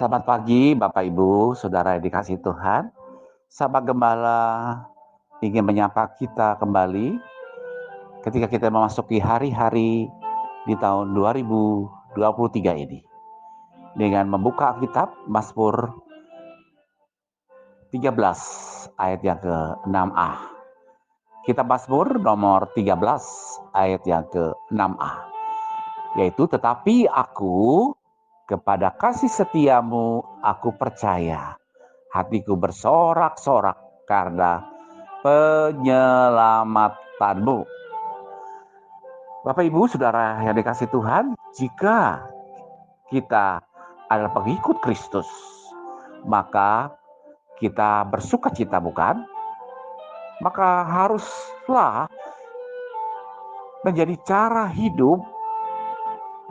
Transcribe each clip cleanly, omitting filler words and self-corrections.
Selamat pagi Bapak Ibu, Saudara yang dikasihi Tuhan. Sahabat Gembala ingin menyapa kita kembali ketika kita memasuki hari-hari di tahun 2023 ini. Dengan membuka kitab Mazmur 13 ayat yang ke-6a. Kitab Mazmur nomor 13 ayat yang ke-6a. Yaitu, tetapi aku kepada kasih setiamu aku percaya. Hatiku bersorak-sorak karena penyelamatanmu. Bapak Ibu Saudara yang dikasihi Tuhan, jika kita adalah pengikut Kristus, maka kita bersuka cita, bukan? Maka haruslah menjadi cara hidup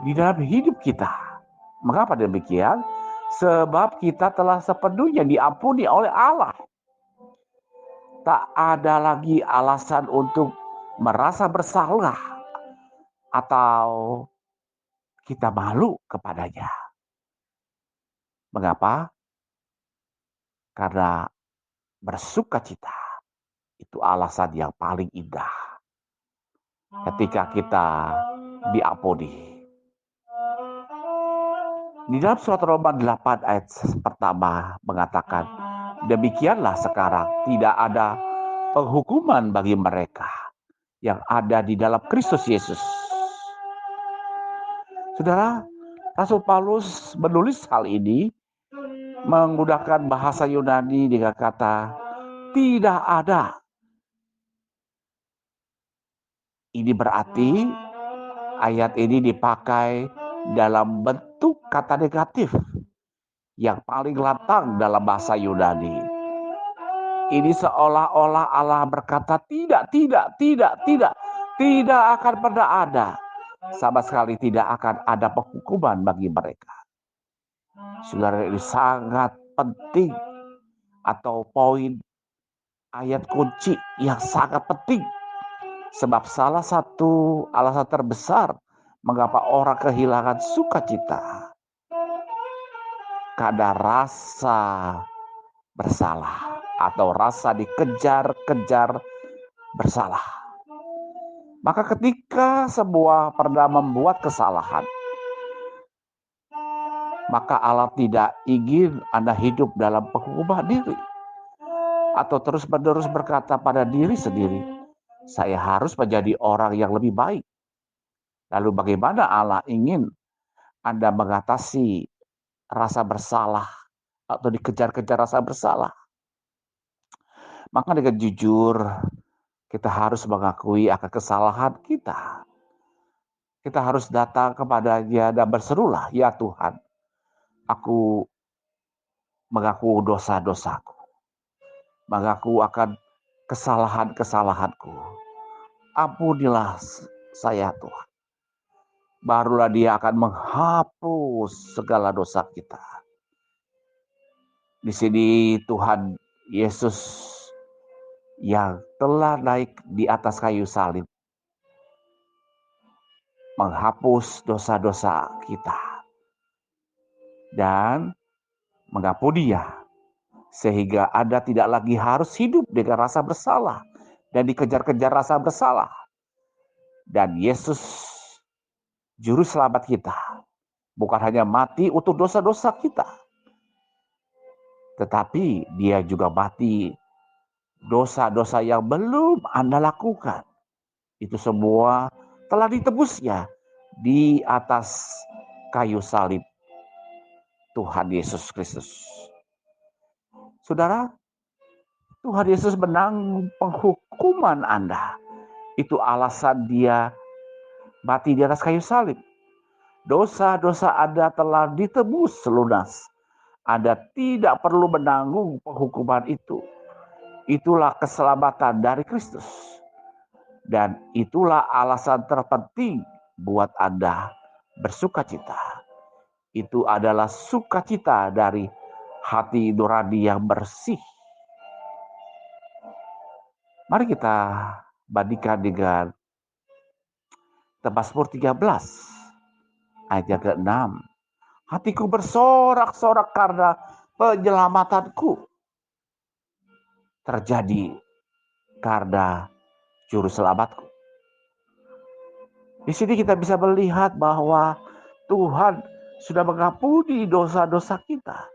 di dalam hidup kita. Mengapa demikian? Sebab kita telah sepenuhnya diampuni oleh Allah. Tak ada lagi alasan untuk merasa bersalah atau kita malu kepadanya. Mengapa? Karena bersuka cita itu alasan yang paling indah ketika kita diampuni. Di dalam surat Roma 8 ayat pertama mengatakan, demikianlah sekarang tidak ada penghukuman bagi mereka yang ada di dalam Kristus Yesus. Saudara, Rasul Paulus menulis hal ini menggunakan bahasa Yunani dengan kata tidak ada. Ini berarti ayat ini dipakai dalam bentuk kata negatif yang paling lantang dalam bahasa Yunani. Ini seolah-olah Allah berkata tidak akan pernah ada. Sama sekali tidak akan ada penghukuman bagi mereka. Saudara, ini sangat penting atau poin ayat kunci yang sangat penting. Sebab salah satu alasan terbesar mengapa orang kehilangan sukacita karena rasa bersalah atau rasa dikejar-kejar bersalah. Maka ketika semua pernah membuat kesalahan, maka Allah tidak ingin Anda hidup dalam penghukuman diri atau terus-menerus berkata pada diri sendiri, saya harus menjadi orang yang lebih baik. Lalu bagaimana Allah ingin Anda mengatasi rasa bersalah atau dikejar-kejar rasa bersalah? Maka dengan jujur kita harus mengakui akan kesalahan kita. Kita harus datang kepada-Nya dan berserulah, ya Tuhan, aku mengaku dosa-dosaku, mengaku akan kesalahan-kesalahanku. Ampunilah saya Tuhan. Barulah Dia akan menghapus segala dosa kita. Di sini Tuhan Yesus yang telah naik di atas kayu salib menghapus dosa-dosa kita dan mengampuni Dia, sehingga Anda tidak lagi harus hidup dengan rasa bersalah dan dikejar-kejar rasa bersalah. Dan Yesus, juru selamat kita, bukan hanya mati untuk dosa-dosa kita, tetapi Dia juga mati dosa-dosa yang belum Anda lakukan. Itu semua telah ditebusnya di atas kayu salib Tuhan Yesus Kristus. Saudara, Tuhan Yesus menanggung penghukuman Anda. Itu alasan Dia mati di atas kayu salib. Dosa-dosa Anda telah ditebus lunas. Anda tidak perlu menanggung penghukuman itu. Itulah keselamatan dari Kristus. Dan itulah alasan terpenting buat Anda bersukacita. Itu adalah sukacita dari hati nurani yang bersih. Mari kita bandingkan dengan Mazmur 13 ayat yang ke-6. Hatiku bersorak-sorak karena penyelamatanku terjadi karena juru selamatku. Di sini kita bisa melihat bahwa Tuhan sudah mengampuni dosa-dosa kita.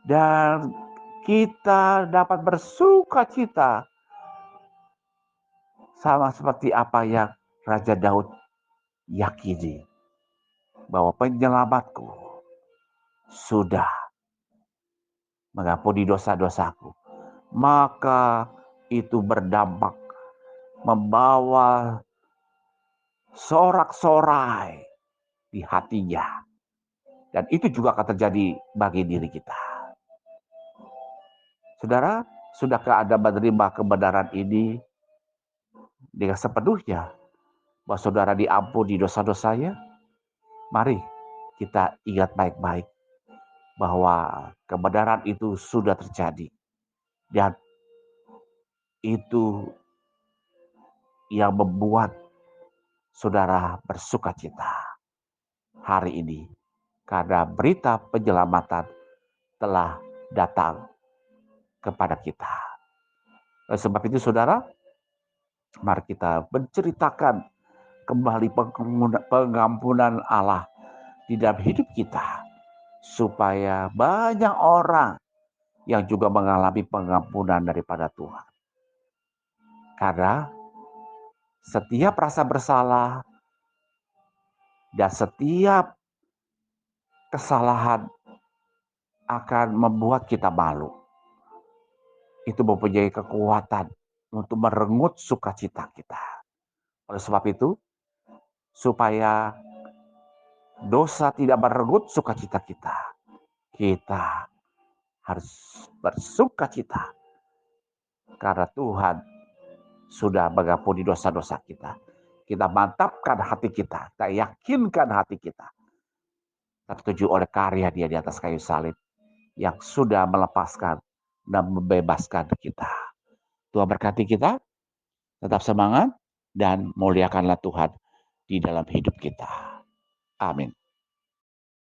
Dan kita dapat bersuka cita sama seperti apa yang Raja Daud yakini, bahwa penyelamatku sudah mengampuni dosa-dosaku. Maka itu berdampak membawa sorak-sorai di hatinya. Dan itu juga akan terjadi bagi diri kita. Saudara, sudahkah Anda menerima kebenaran ini dengan sepenuhnya? Bahwa saudara diampuni dosa-dosanya? Mari kita ingat baik-baik bahwa kebenaran itu sudah terjadi. Dan itu yang membuat saudara bersuka cita hari ini. Karena berita penyelamatan telah datang kepada kita. Oleh sebab itu saudara, mari kita menceritakan kembali pengampunan Allah di dalam hidup kita. Supaya banyak orang yang juga mengalami pengampunan daripada Tuhan. Karena setiap rasa bersalah dan setiap kesalahan akan membuat kita malu. Itu mempunyai kekuatan untuk merenggut sukacita kita. Oleh sebab itu, supaya dosa tidak merenggut sukacita kita, kita harus bersukacita karena Tuhan sudah mengampuni dosa-dosa kita. Kita mantapkan hati kita, kita yakinkan hati kita tertuju oleh karya Dia di atas kayu salib yang sudah melepaskan dan membebaskan kita. Tuhan berkati kita, tetap semangat dan muliakanlah Tuhan di dalam hidup kita. Amin.